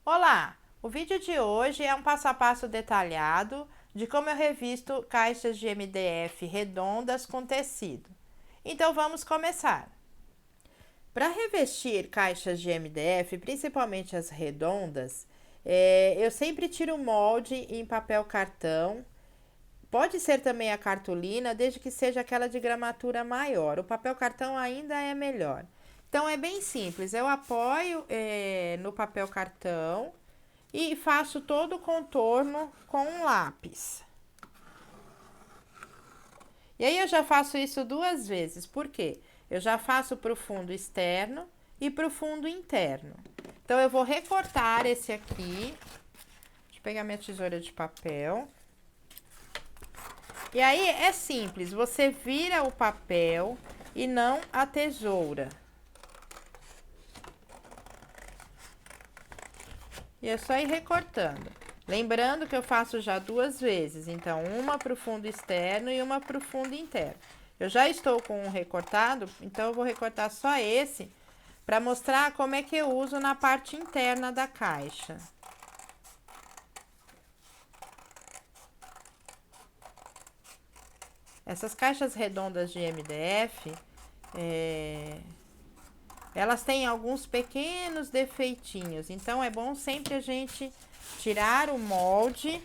Olá! O vídeo de hoje é um passo a passo detalhado de como eu revisto caixas de MDF redondas com tecido. Então vamos começar. Para revestir caixas de MDF, principalmente as redondas, eu sempre tiro o molde em papel cartão. Pode ser também a cartolina, desde que seja aquela de gramatura maior. O papel cartão ainda é melhor. Então é bem simples, eu apoio no papel cartão e faço todo o contorno com um lápis. E aí eu já faço isso 2 vezes, por quê? Eu já faço para o fundo externo e para o fundo interno. Então eu vou recortar esse aqui. Deixa eu pegar minha tesoura de papel. E aí é simples, você vira o papel e não a tesoura. E é só ir recortando. Lembrando que eu faço já 2 vezes, então uma para o fundo externo e uma para o fundo interno. Eu já estou com um recortado, então eu vou recortar só esse para mostrar como é que eu uso na parte interna da caixa. Essas caixas redondas de MDF, elas têm alguns pequenos defeitinhos, então é bom sempre a gente tirar o molde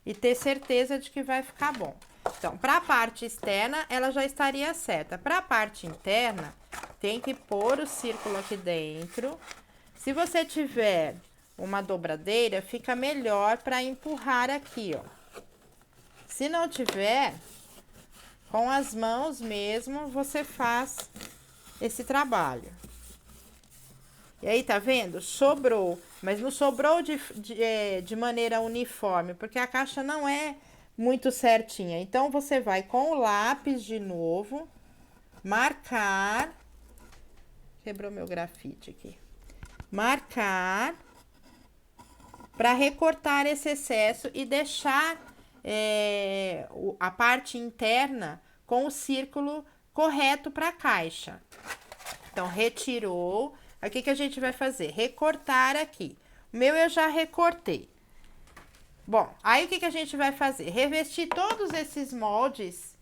e ter certeza de que vai ficar bom. Então, para a parte externa, ela já estaria certa. Para a parte interna, tem que pôr o círculo aqui dentro. Se você tiver uma dobradeira, fica melhor para empurrar aqui, ó. Se não tiver, com as mãos mesmo, você faz esse trabalho. E aí, tá vendo? Sobrou, mas não sobrou de maneira uniforme, porque a caixa não é muito certinha. Então, você vai com o lápis de novo, marcar. Quebrou meu grafite aqui. Marcar para recortar esse excesso e deixar a parte interna com o círculo correto para a caixa. Então, retirou. Aqui que a gente vai fazer? Recortar aqui. O meu eu já recortei. Bom, aí o que a gente vai fazer? Revestir todos esses moldes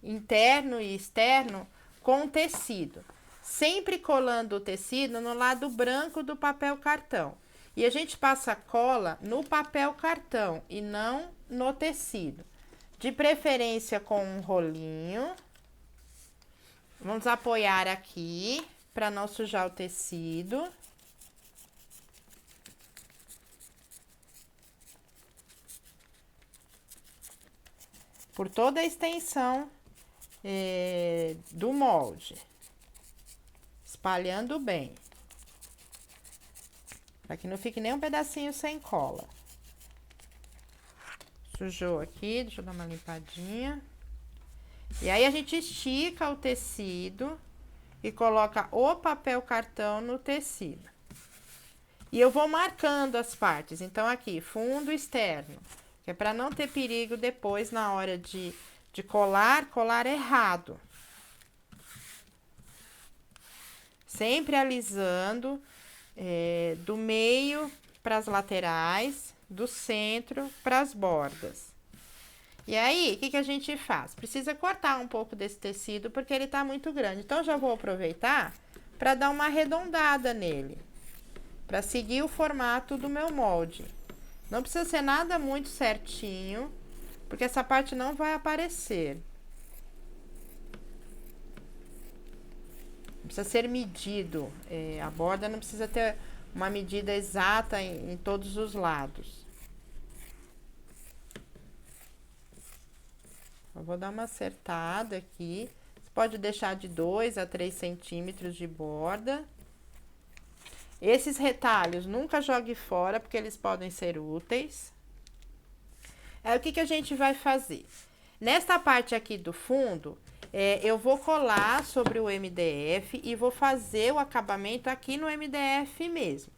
interno e externo com tecido. Sempre colando o tecido no lado branco do papel cartão. E a gente passa cola no papel cartão e não no tecido. De preferência com um rolinho. Vamos apoiar aqui para não sujar o tecido. Por toda a extensão do molde. Espalhando bem. Para que não fique nem um pedacinho sem cola. Sujou aqui, deixa eu dar uma limpadinha. E aí a gente estica o tecido e coloca o papel cartão no tecido. E eu vou marcando as partes. Então, aqui, fundo externo, que é para não ter perigo depois na hora de colar errado. Sempre alisando do meio para as laterais, do centro para as bordas. E aí, o que a gente faz? Precisa cortar um pouco desse tecido porque ele tá muito grande. Então, já vou aproveitar para dar uma arredondada nele, para seguir o formato do meu molde. Não precisa ser nada muito certinho, porque essa parte não vai aparecer. Não precisa ser medido, a borda não precisa ter uma medida exata em todos os lados. Eu vou dar uma acertada aqui. Você pode deixar de 2 a 3 centímetros de borda. Esses retalhos nunca jogue fora, porque eles podem ser úteis. Aí, o que a gente vai fazer? Nesta parte aqui do fundo, eu vou colar sobre o MDF e vou fazer o acabamento aqui no MDF mesmo.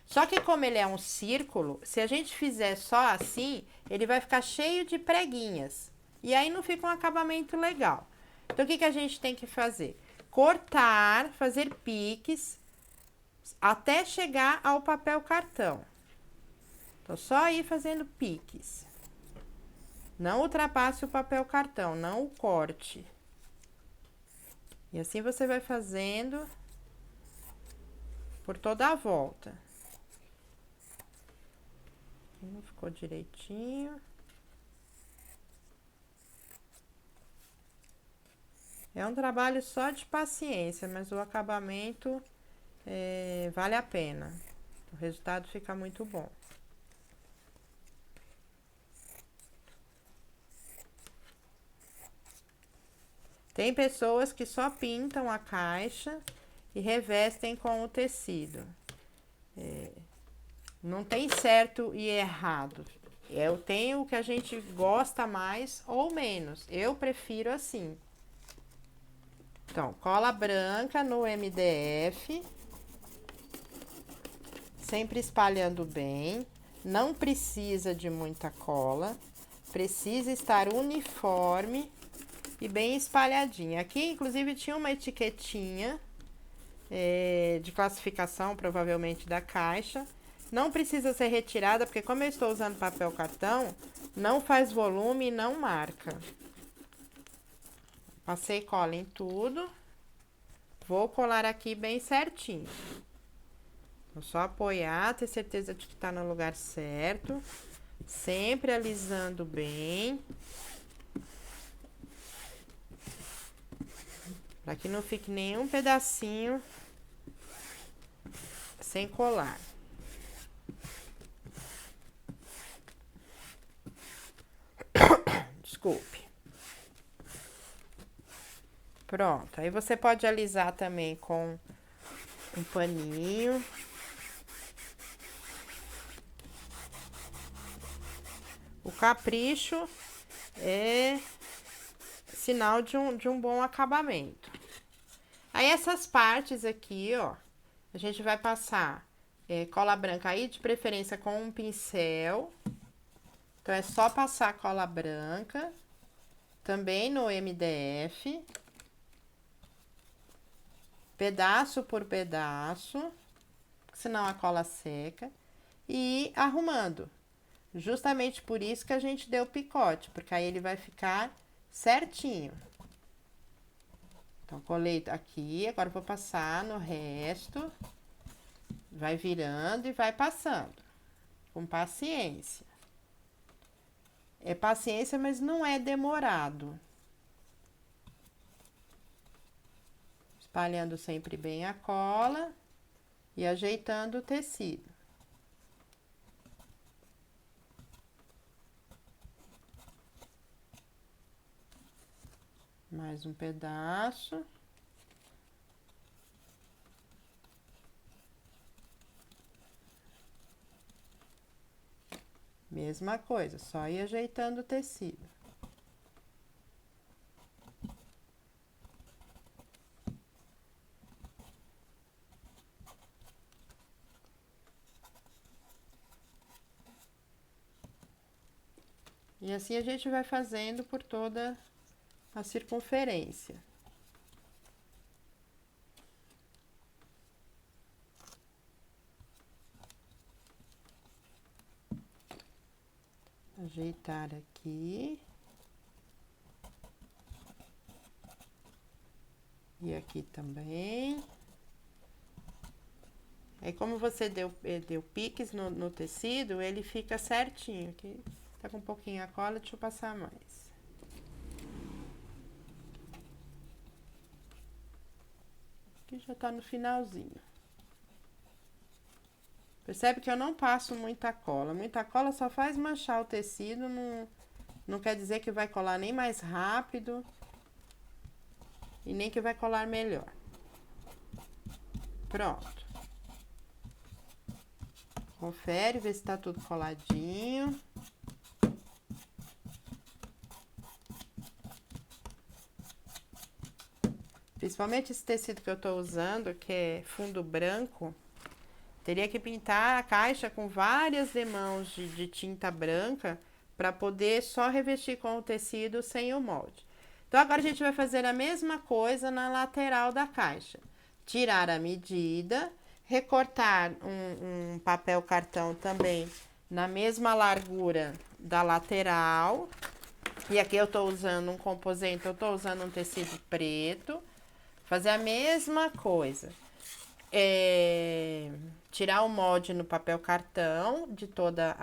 Só que como ele é um círculo, se a gente fizer só assim, ele vai ficar cheio de preguinhas. E aí não fica um acabamento legal. Então, o que a gente tem que fazer? Cortar, fazer piques até chegar ao papel cartão. Então, só ir fazendo piques. Não ultrapasse o papel cartão, não o corte. E assim você vai fazendo por toda a volta. Não ficou direitinho. É um trabalho só de paciência, mas o acabamento vale a pena. O resultado fica muito bom. Tem pessoas que só pintam a caixa e revestem com o tecido. Não tem certo e errado. Eu tenho o que a gente gosta mais ou menos. Eu prefiro assim. Então, cola branca no MDF. Sempre espalhando bem. Não precisa de muita cola. Precisa estar uniforme e bem espalhadinha. Aqui, inclusive, tinha uma etiquetinha de classificação, provavelmente da caixa. Não precisa ser retirada, porque como eu estou usando papel cartão, não faz volume e não marca. Passei cola em tudo. Vou colar aqui bem certinho. Vou só apoiar, ter certeza de que tá no lugar certo. Sempre alisando bem. Para que não fique nenhum pedacinho sem colar. Desculpe. Pronto, aí você pode alisar também com um paninho. O capricho é sinal de um bom acabamento. Aí essas partes aqui, ó, a gente vai passar cola branca aí, de preferência com um pincel. Então, é só passar cola branca, também no MDF, pedaço por pedaço, senão a cola seca, e ir arrumando. Justamente por isso que a gente deu o picote, porque aí ele vai ficar certinho. Então, colei aqui, agora vou passar no resto, vai virando e vai passando, com paciência. É paciência, mas não é demorado. Espalhando sempre bem a cola e ajeitando o tecido. Mais um pedaço. Mesma coisa, só ir ajeitando o tecido. E assim a gente vai fazendo por toda a circunferência. Ajeitar aqui. E aqui também. Aí, como você deu piques no tecido, ele fica certinho. Aqui tá com um pouquinho a cola, deixa eu passar mais. Aqui já tá no finalzinho. Percebe que eu não passo muita cola. Muita cola só faz manchar o tecido, não quer dizer que vai colar nem mais rápido e nem que vai colar melhor. Pronto. Confere, vê se tá tudo coladinho. Principalmente esse tecido que eu tô usando, que é fundo branco. Teria que pintar a caixa com várias demãos de tinta branca para poder só revestir com o tecido sem o molde. Então, agora a gente vai fazer a mesma coisa na lateral da caixa. Tirar a medida, recortar um papel cartão também na mesma largura da lateral. E aqui eu tô usando um composente, eu tô usando um tecido preto. Fazer a mesma coisa. Tirar o molde no papel cartão de toda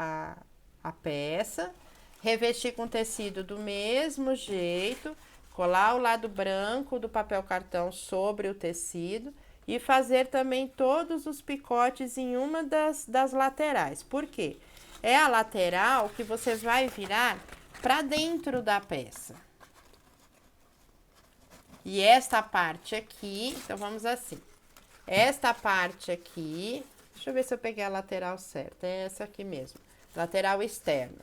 a peça. Revestir com tecido do mesmo jeito. Colar o lado branco do papel cartão sobre o tecido. E fazer também todos os picotes em uma das laterais. Por quê? É a lateral que você vai virar para dentro da peça. E esta parte aqui, então vamos assim. Esta parte aqui, deixa eu ver se eu peguei a lateral certa, é essa aqui mesmo, lateral externa.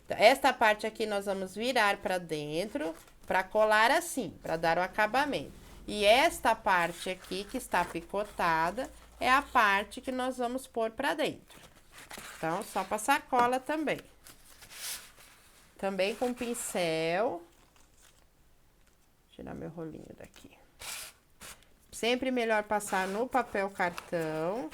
Então, esta parte aqui nós vamos virar para dentro, para colar assim, para dar o acabamento. E esta parte aqui que está picotada é a parte que nós vamos pôr para dentro. Então, só passar cola também. Também com pincel. Vou tirar meu rolinho daqui. Sempre melhor passar no papel cartão.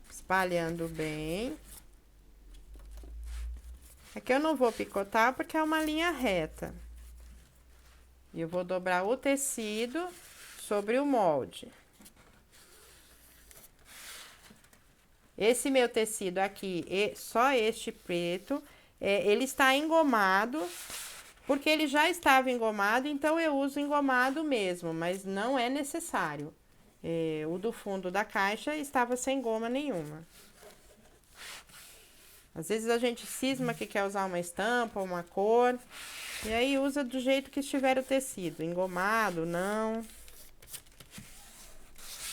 Espalhando bem. Aqui eu não vou picotar porque é uma linha reta. E eu vou dobrar o tecido sobre o molde. Esse meu tecido aqui, só este preto, ele está engomado, porque ele já estava engomado, então eu uso engomado mesmo, mas não é necessário. O do fundo da caixa estava sem goma nenhuma. Às vezes a gente cisma que quer usar uma estampa, uma cor, e aí usa do jeito que estiver o tecido, engomado, não.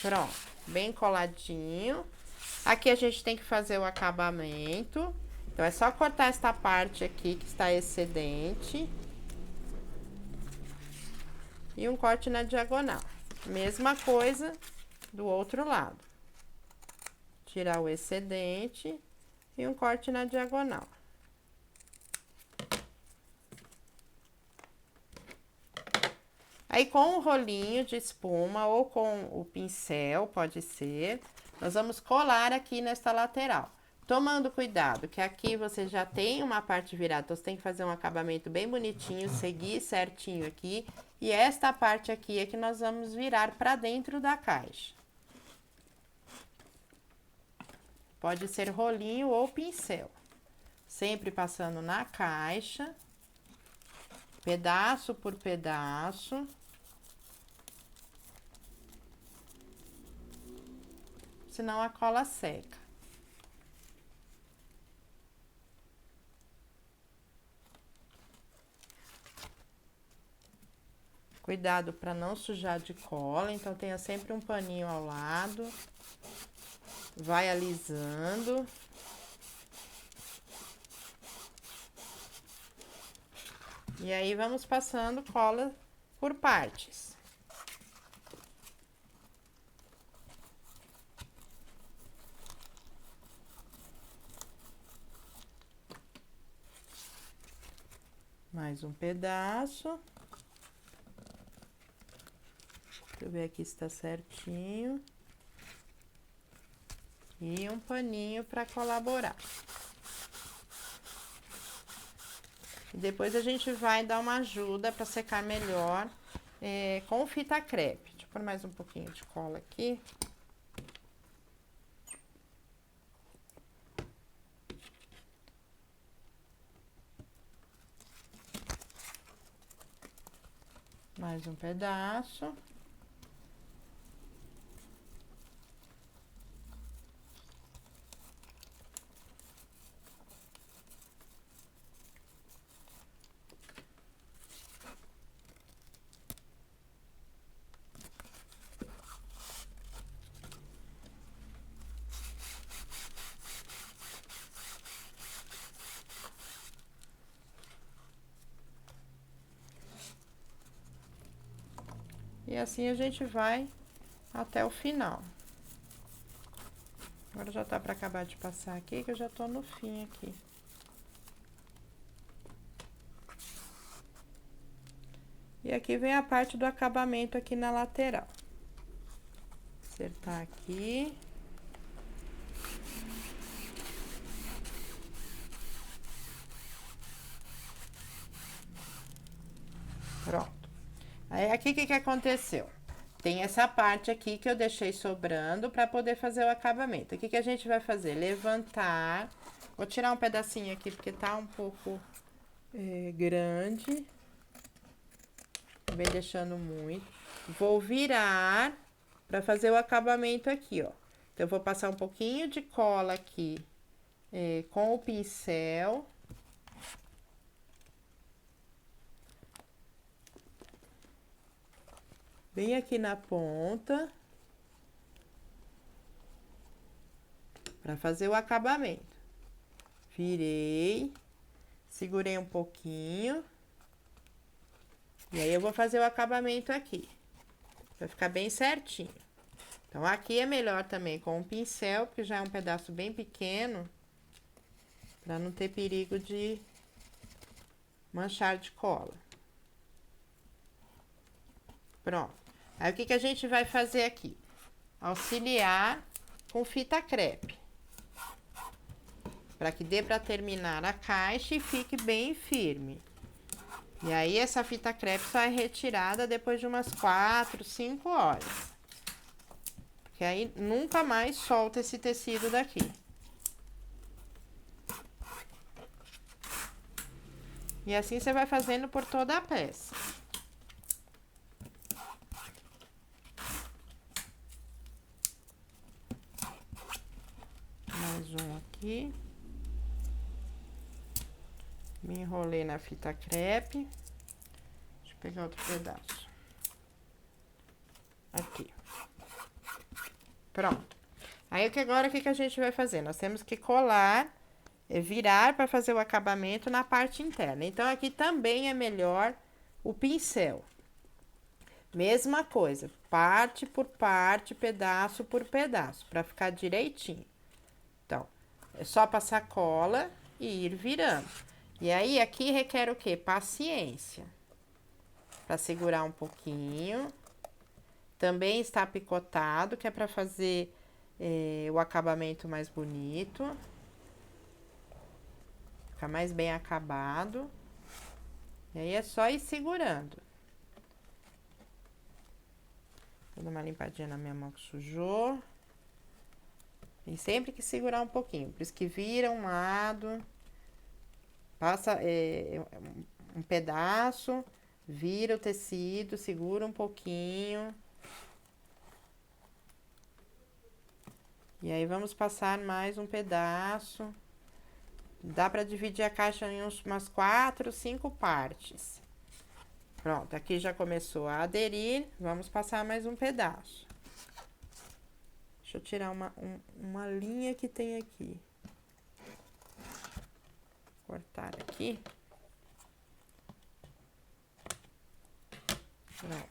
Pronto, bem coladinho. Aqui a gente tem que fazer o acabamento. Então, é só cortar esta parte aqui que está excedente. E um corte na diagonal. Mesma coisa do outro lado. Tirar o excedente e um corte na diagonal. Aí, com o rolinho de espuma ou com o pincel, pode ser, nós vamos colar aqui nesta lateral. Tomando cuidado, que aqui você já tem uma parte virada, então você tem que fazer um acabamento bem bonitinho, seguir certinho aqui. E esta parte aqui é que nós vamos virar para dentro da caixa. Pode ser rolinho ou pincel. Sempre passando na caixa, pedaço por pedaço. Senão a cola seca. Cuidado para não sujar de cola, então tenha sempre um paninho ao lado. Vai alisando. E aí vamos passando cola por partes. Mais um pedaço. Deixa eu ver aqui se tá certinho. E um paninho para colaborar. E depois a gente vai dar uma ajuda para secar melhor com fita crepe. Deixa eu pôr mais um pouquinho de cola aqui. Mais um pedaço. E assim a gente vai até o final. Agora já tá para acabar de passar aqui, que eu já tô no fim aqui. E aqui vem a parte do acabamento aqui na lateral. Acertar aqui. Pronto. Aí, aqui, o que aconteceu? Tem essa parte aqui que eu deixei sobrando para poder fazer o acabamento. O que a gente vai fazer? Levantar. Vou tirar um pedacinho aqui, porque tá um pouco grande. Vem deixando muito. Vou virar para fazer o acabamento aqui, ó. Então, eu vou passar um pouquinho de cola aqui com o pincel. Bem aqui na ponta. Para fazer o acabamento. Virei. Segurei um pouquinho. E aí, eu vou fazer o acabamento aqui. Vai ficar bem certinho. Então, aqui é melhor também com o pincel, porque já é um pedaço bem pequeno. Para não ter perigo de manchar de cola. Pronto. Aí, o que a gente vai fazer aqui? Auxiliar com fita crepe. Para que dê para terminar a caixa e fique bem firme. E aí, essa fita crepe só é retirada depois de umas 4, 5 horas. Porque aí, nunca mais solta esse tecido daqui. E assim, você vai fazendo por toda a peça. Mais um aqui. Me enrolei na fita crepe. Deixa eu pegar outro pedaço. Aqui. Pronto. Aí, agora, o que a gente vai fazer? Nós temos que colar, virar para fazer o acabamento na parte interna. Então, aqui também é melhor o pincel. Mesma coisa, parte por parte, pedaço por pedaço, para ficar direitinho. Então, é só passar cola e ir virando. E aí, aqui requer o quê? Paciência. Para segurar um pouquinho. Também está picotado, que é para fazer o acabamento mais bonito. Ficar mais bem acabado. E aí, é só ir segurando. Vou dar uma limpadinha na minha mão que sujou. Tem sempre que segurar um pouquinho. Por isso que vira um lado. Passa um pedaço, vira o tecido, segura um pouquinho. E aí, vamos passar mais um pedaço. Dá para dividir a caixa em umas 4, 5 partes. Pronto, aqui já começou a aderir. Vamos passar mais um pedaço. Deixa eu tirar uma linha que tem aqui. Cortar aqui. Pronto.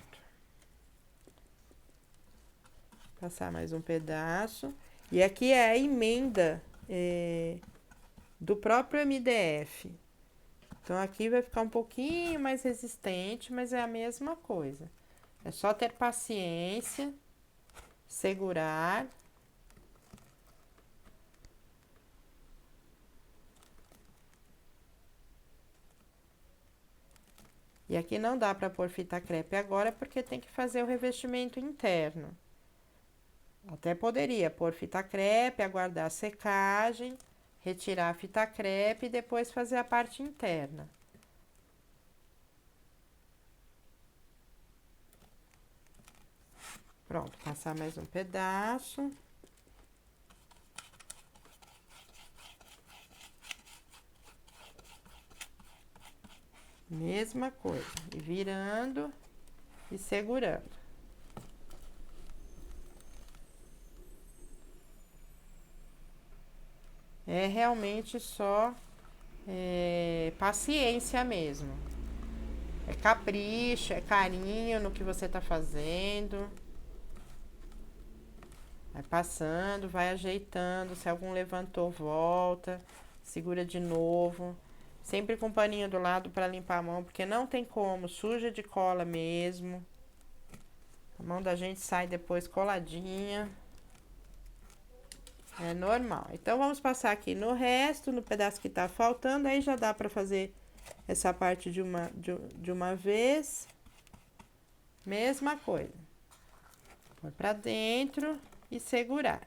Passar mais um pedaço. E aqui é a emenda do próprio MDF. Então, aqui vai ficar um pouquinho mais resistente, mas é a mesma coisa. É só ter paciência, segurar. E aqui não dá para pôr fita crepe agora, porque tem que fazer o revestimento interno. Até poderia pôr fita crepe, aguardar a secagem, retirar a fita crepe e depois fazer a parte interna. Pronto, passar mais um pedaço. Mesma coisa, e virando e segurando. É realmente só paciência mesmo. É capricho, é carinho no que você tá fazendo. Vai passando, vai ajeitando. Se algum levantou, volta. Segura de novo. Sempre com um paninho do lado para limpar a mão, porque não tem como, suja de cola mesmo. A mão da gente sai depois coladinha. É normal. Então, vamos passar aqui no resto, no pedaço que tá faltando. Aí já dá pra fazer essa parte de uma vez. Mesma coisa. Põe pra dentro e segurar.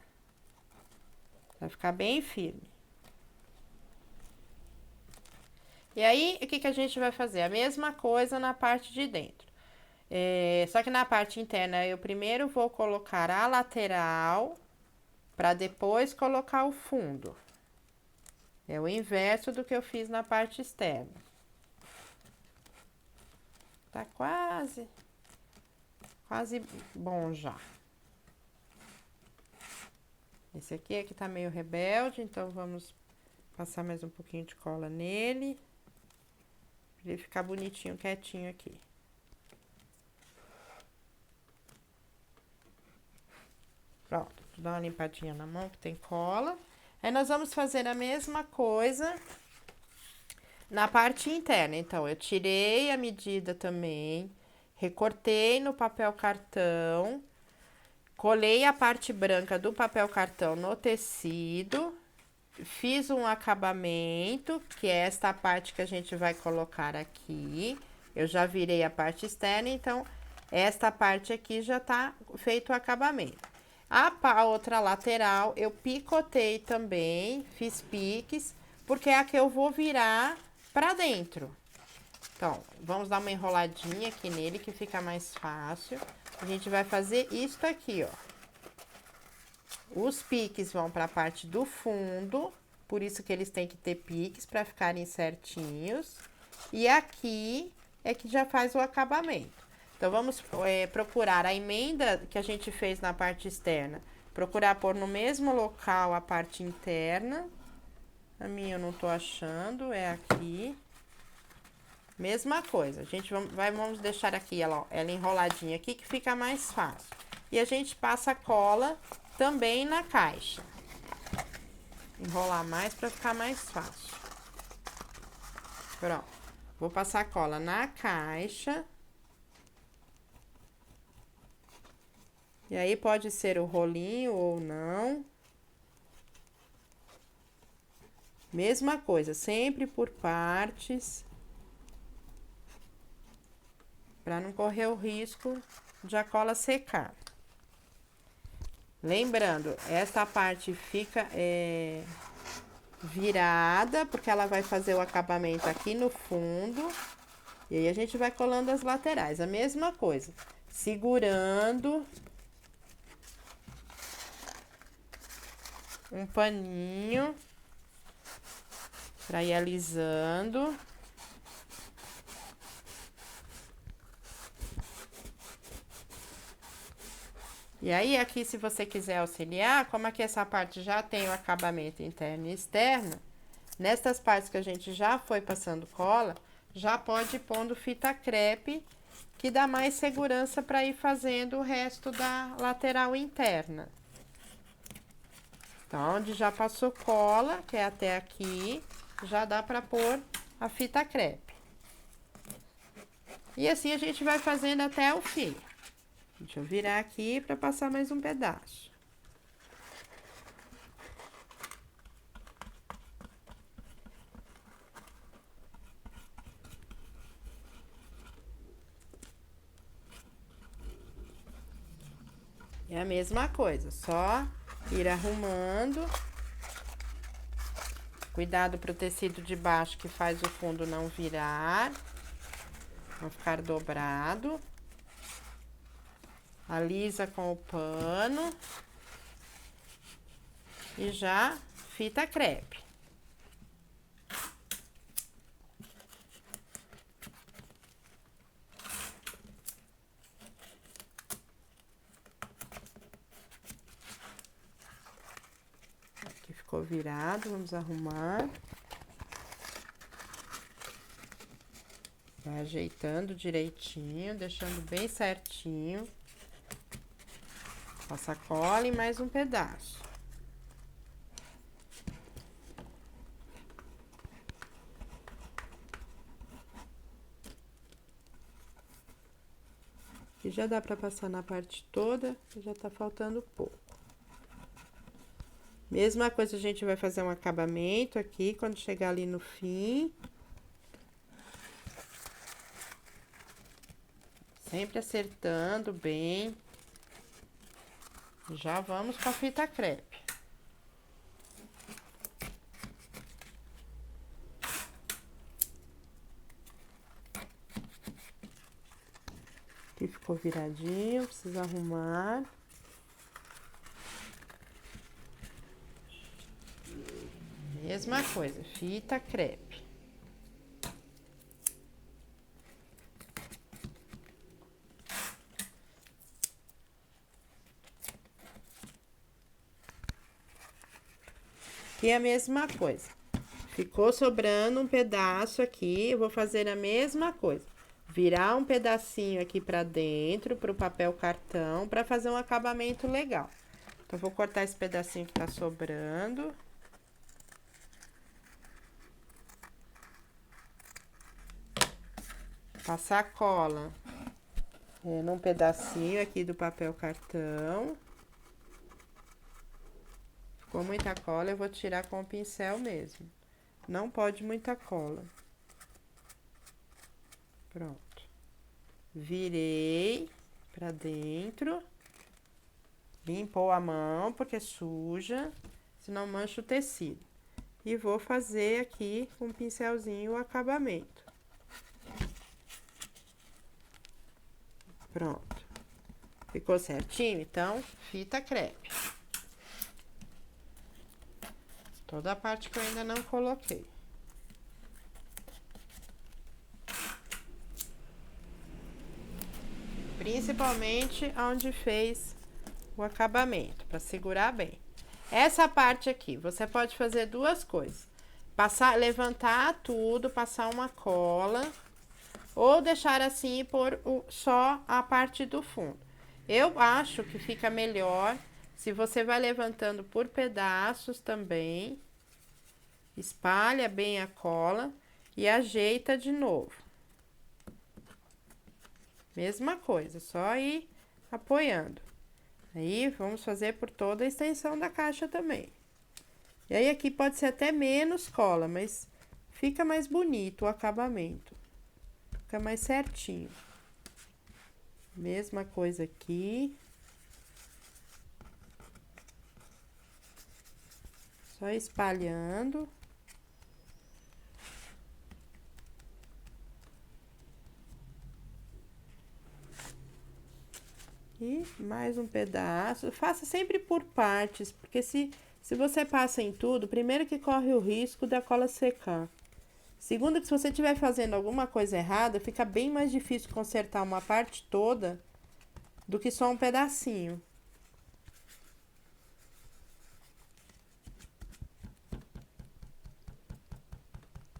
Vai ficar bem firme. E aí, o que a gente vai fazer? A mesma coisa na parte de dentro. Só que na parte interna, eu primeiro vou colocar a lateral para depois colocar o fundo. É o inverso do que eu fiz na parte externa. Tá quase bom já. Esse aqui é que tá meio rebelde, então vamos passar mais um pouquinho de cola nele. Pra ele ficar bonitinho, quietinho aqui. Pronto, vou dar uma limpadinha na mão que tem cola. Aí nós vamos fazer a mesma coisa na parte interna. Então, eu tirei a medida também, recortei no papel cartão, colei a parte branca do papel cartão no tecido, fiz um acabamento, que é esta parte que a gente vai colocar aqui. Eu já virei a parte externa, então, esta parte aqui já tá feito o acabamento. A outra lateral eu picotei também, fiz piques, porque é a que eu vou virar pra dentro. Então, vamos dar uma enroladinha aqui nele, que fica mais fácil. A gente vai fazer isso aqui, ó. Os piques vão pra parte do fundo, por isso que eles têm que ter piques pra ficarem certinhos. E aqui é que já faz o acabamento. Então, vamos procurar a emenda que a gente fez na parte externa. Procurar pôr no mesmo local a parte interna. A minha eu não tô achando, é aqui. Mesma coisa, a gente vamos deixar aqui ela enroladinha aqui, que fica mais fácil. E a gente passa a cola também na caixa. Enrolar mais pra ficar mais fácil. Pronto. Vou passar a cola na caixa. E aí, pode ser o rolinho ou não. Mesma coisa, sempre por partes. Para não correr o risco de a cola secar. Lembrando, essa parte fica virada, porque ela vai fazer o acabamento aqui no fundo. E aí, a gente vai colando as laterais. A mesma coisa, segurando um paninho para ir alisando. E aí, aqui, se você quiser auxiliar, como aqui essa parte já tem o acabamento interno e externo, nestas partes que a gente já foi passando cola, já pode ir pondo fita crepe, que dá mais segurança para ir fazendo o resto da lateral interna. Então, onde já passou cola, que é até aqui, já dá para pôr a fita crepe. E assim a gente vai fazendo até o fim. Deixa eu virar aqui para passar mais um pedaço. É a mesma coisa, só ir arrumando. Cuidado pro tecido de baixo que faz o fundo não virar, não ficar dobrado. Alisa com o pano e já fita crepe. Aqui ficou virado, vamos arrumar. Vai ajeitando direitinho, deixando bem certinho. Passa cola e mais um pedaço. Aqui já dá pra passar na parte toda, já tá faltando pouco. Mesma coisa, a gente vai fazer um acabamento aqui, quando chegar ali no fim. Sempre acertando bem. Já vamos com a fita crepe. Aqui ficou viradinho, precisa arrumar. Mesma coisa, fita crepe. Aqui é a mesma coisa. Ficou sobrando um pedaço aqui, eu vou fazer a mesma coisa. Virar um pedacinho aqui pra dentro, pro papel cartão, pra fazer um acabamento legal. Então, vou cortar esse pedacinho que tá sobrando. Passar cola num pedacinho aqui do papel cartão. Ficou muita cola, eu vou tirar com o pincel mesmo. Não pode muita cola. Pronto. Virei pra dentro. Limpou a mão, porque suja, senão mancha o tecido. E vou fazer aqui com um pincelzinho o acabamento. Pronto. Ficou certinho? Então, fita crepe. Toda a parte que eu ainda não coloquei. Principalmente onde fez o acabamento, para segurar bem. Essa parte aqui, você pode fazer duas coisas. Levantar tudo, passar uma cola, ou deixar assim e pôr só a parte do fundo. Eu acho que fica melhor se você vai levantando por pedaços também. Espalha bem a cola e ajeita de novo. Mesma coisa, só ir apoiando. Aí, vamos fazer por toda a extensão da caixa também. E aí, aqui pode ser até menos cola, mas fica mais bonito o acabamento. Fica mais certinho. Mesma coisa aqui. Só espalhando. E mais um pedaço. Faça sempre por partes, porque se você passa em tudo, primeiro que corre o risco da cola secar. Segundo que se você estiver fazendo alguma coisa errada, fica bem mais difícil consertar uma parte toda do que só um pedacinho.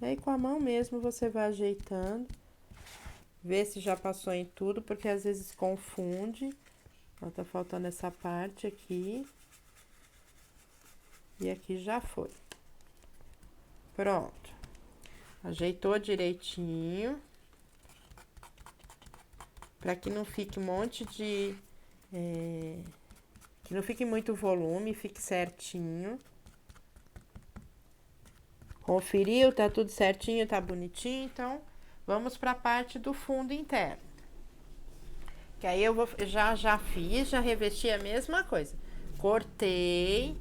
E aí com a mão mesmo você vai ajeitando. Vê se já passou em tudo, porque às vezes confunde. Ó, tá faltando essa parte aqui. E aqui já foi. Pronto. Ajeitou direitinho. Pra que não fique um monte de... que não fique muito volume, fique certinho. Conferiu, tá tudo certinho, tá bonitinho, então... Vamos pra parte do fundo interno. Que aí eu já fiz, já revesti a mesma coisa. Cortei,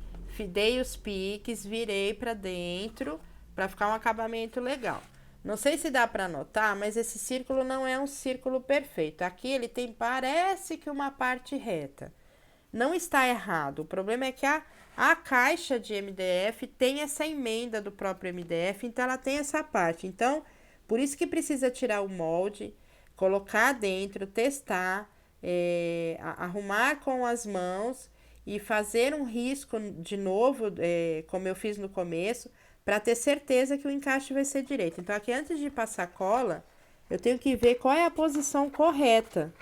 dei os piques, virei pra dentro, pra ficar um acabamento legal. Não sei se dá pra notar, mas esse círculo não é um círculo perfeito. Aqui ele tem, parece que uma parte reta. Não está errado, o problema é que a caixa de MDF tem essa emenda do próprio MDF, então ela tem essa parte. Então, por isso que precisa tirar o molde, colocar dentro, testar, arrumar com as mãos e fazer um risco de novo, como eu fiz no começo, para ter certeza que o encaixe vai ser direito. Então, aqui antes de passar cola, eu tenho que ver qual é a posição correta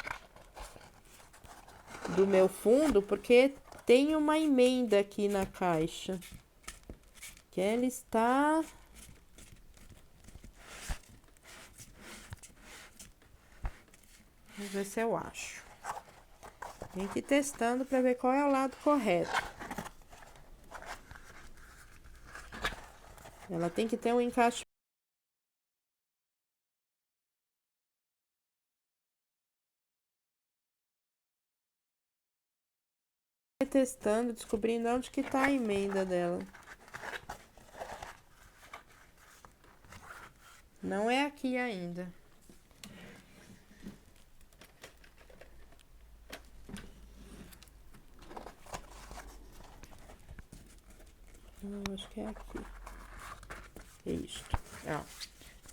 do meu fundo, porque tem uma emenda aqui na caixa, que ela está... Vamos ver se eu acho. Tem que ir testando para ver qual é o lado correto. Ela tem que ter um encaixe. Testando, descobrindo onde que tá a emenda dela. Não é aqui ainda. Acho que é aqui. Isto. Ó.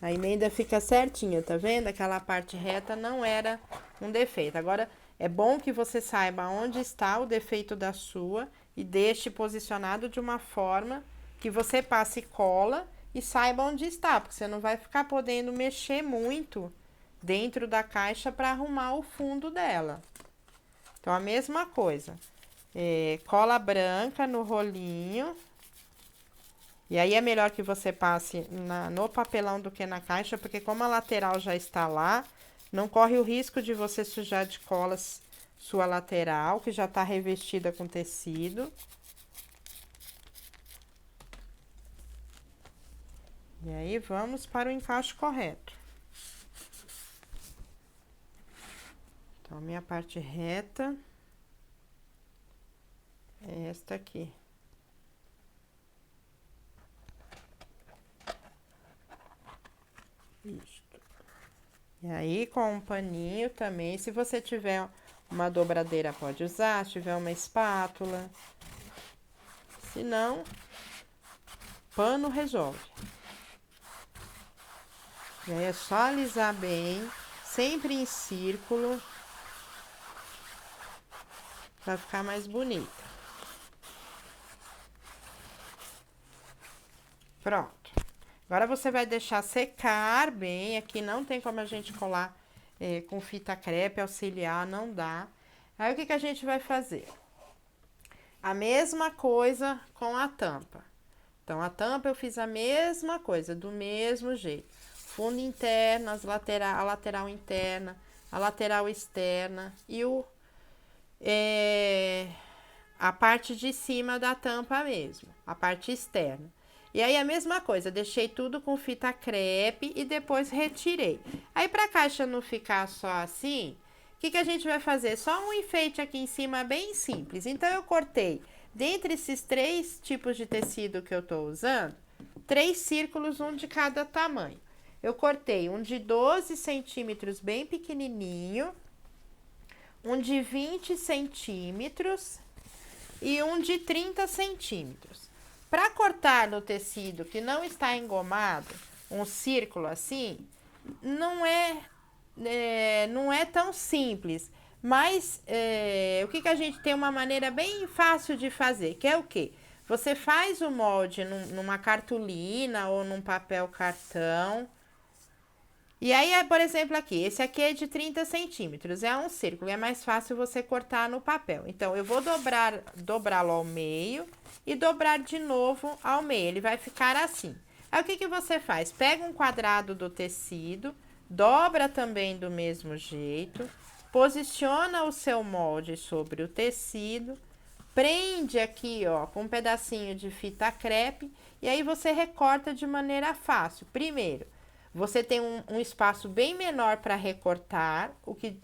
A emenda fica certinha, tá vendo? Aquela parte reta não era um defeito. Agora, é bom que você saiba onde está o defeito da sua e deixe posicionado de uma forma que você passe cola e saiba onde está, porque você não vai ficar podendo mexer muito dentro da caixa para arrumar o fundo dela. Então, a mesma coisa. Cola branca no rolinho. E aí é melhor que você passe no papelão do que na caixa, porque como a lateral já está lá, não corre o risco de você sujar de colas sua lateral, que já está revestida com tecido. E aí vamos para o encaixe correto. Então, a minha parte reta é esta aqui. Isto. E aí, com um paninho também, se você tiver uma dobradeira, pode usar, se tiver uma espátula. Se não, pano resolve. E aí é só alisar bem, sempre em círculo, para ficar mais bonita. Pronto. Agora você vai deixar secar bem. Aqui não tem como a gente colar com fita crepe, auxiliar, não dá. Aí o que que a gente vai fazer? A mesma coisa com a tampa. Então, a tampa eu fiz a mesma coisa, do mesmo jeito. Fundo interno, a lateral interna, a lateral externa e a parte de cima da tampa mesmo, a parte externa. E aí a mesma coisa, deixei tudo com fita crepe e depois retirei. Aí para a caixa não ficar só assim, o que que a gente vai fazer? Só um enfeite aqui em cima bem simples. Então eu cortei, dentre esses 3 tipos de tecido que eu tô usando, 3 círculos, um de cada tamanho. Eu cortei um de 12 centímetros bem pequenininho, um de 20 centímetros e um de 30 centímetros. Para cortar no tecido que não está engomado, um círculo assim, não é tão simples. Mas o que a gente tem uma maneira bem fácil de fazer, que é o quê? Você faz o molde numa cartolina ou num papel cartão. E aí, por exemplo, aqui, esse aqui é de 30 centímetros, é um círculo, é mais fácil você cortar no papel. Então, eu vou dobrá-lo ao meio e dobrar de novo ao meio, ele vai ficar assim. Aí, o que que você faz? Pega um quadrado do tecido, dobra também do mesmo jeito, posiciona o seu molde sobre o tecido, prende aqui, ó, com um pedacinho de fita crepe, e aí você recorta de maneira fácil. Primeiro, você tem um espaço bem menor para recortar, o que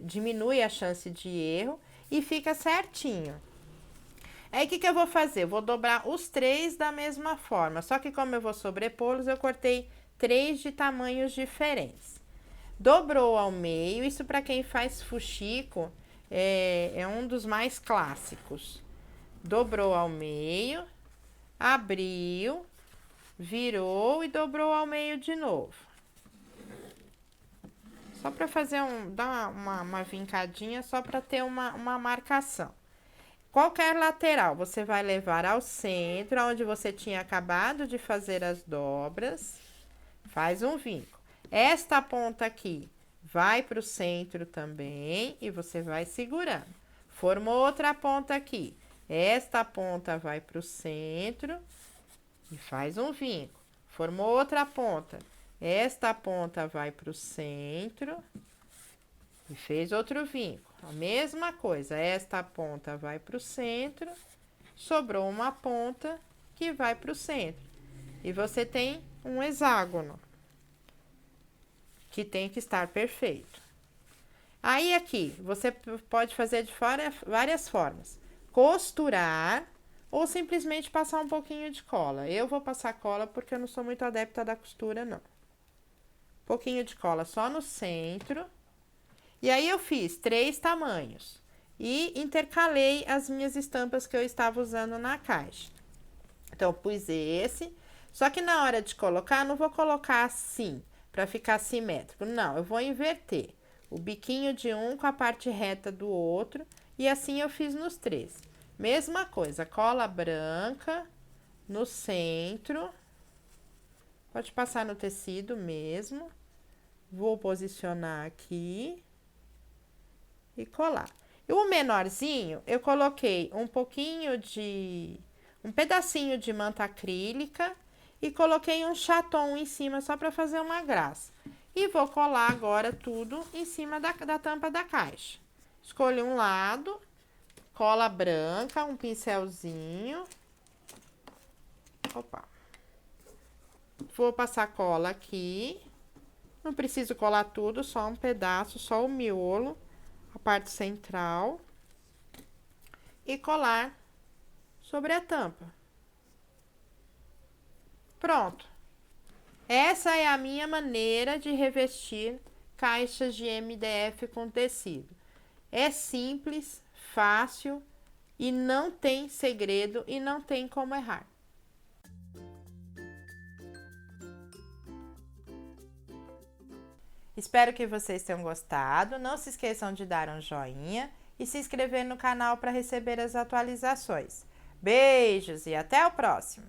diminui a chance de erro e fica certinho. Aí, o que que eu vou fazer? Eu vou dobrar os 3 da mesma forma, só que como eu vou sobrepô-los, eu cortei 3 de tamanhos diferentes. Dobrou ao meio, isso para quem faz fuxico é um dos mais clássicos. Dobrou ao meio, abriu, virou e dobrou ao meio de novo. Só para fazer dar uma vincadinha, só para ter uma marcação. Qualquer lateral você vai levar ao centro, onde você tinha acabado de fazer as dobras, faz um vinco. Esta ponta aqui vai para o centro também e você vai segurando. Formou outra ponta aqui. Esta ponta vai para o centro e faz um vinco. Formou outra ponta. Esta ponta vai para o centro e fez outro vinco. A mesma coisa, esta ponta vai pro centro, sobrou uma ponta que vai pro centro. E você tem um hexágono, que tem que estar perfeito. Aí aqui, você pode fazer de várias formas. Costurar ou simplesmente passar um pouquinho de cola. Eu vou passar cola porque eu não sou muito adepta da costura, não. Um pouquinho de cola só no centro. E aí eu fiz 3 tamanhos. E intercalei as minhas estampas que eu estava usando na caixa. Então, eu pus esse. Só que na hora de colocar, não vou colocar assim, para ficar simétrico. Não, eu vou inverter. O biquinho de um com a parte reta do outro. E assim eu fiz nos 3. Mesma coisa, cola branca no centro. Pode passar no tecido mesmo. Vou posicionar aqui. E colar. E o menorzinho, eu coloquei um pedacinho de manta acrílica e coloquei um chaton em cima só para fazer uma graça. E vou colar agora tudo em cima da tampa da caixa. Escolho um lado, cola branca, um pincelzinho. Opa. Vou passar cola aqui. Não preciso colar tudo, só um pedaço, só o miolo, a parte central. E colar sobre a tampa. Pronto. Essa é a minha maneira de revestir caixas de MDF com tecido. É simples, fácil e não tem segredo e não tem como errar. Espero que vocês tenham gostado. Não se esqueçam de dar um joinha e se inscrever no canal para receber as atualizações. Beijos e até o próximo!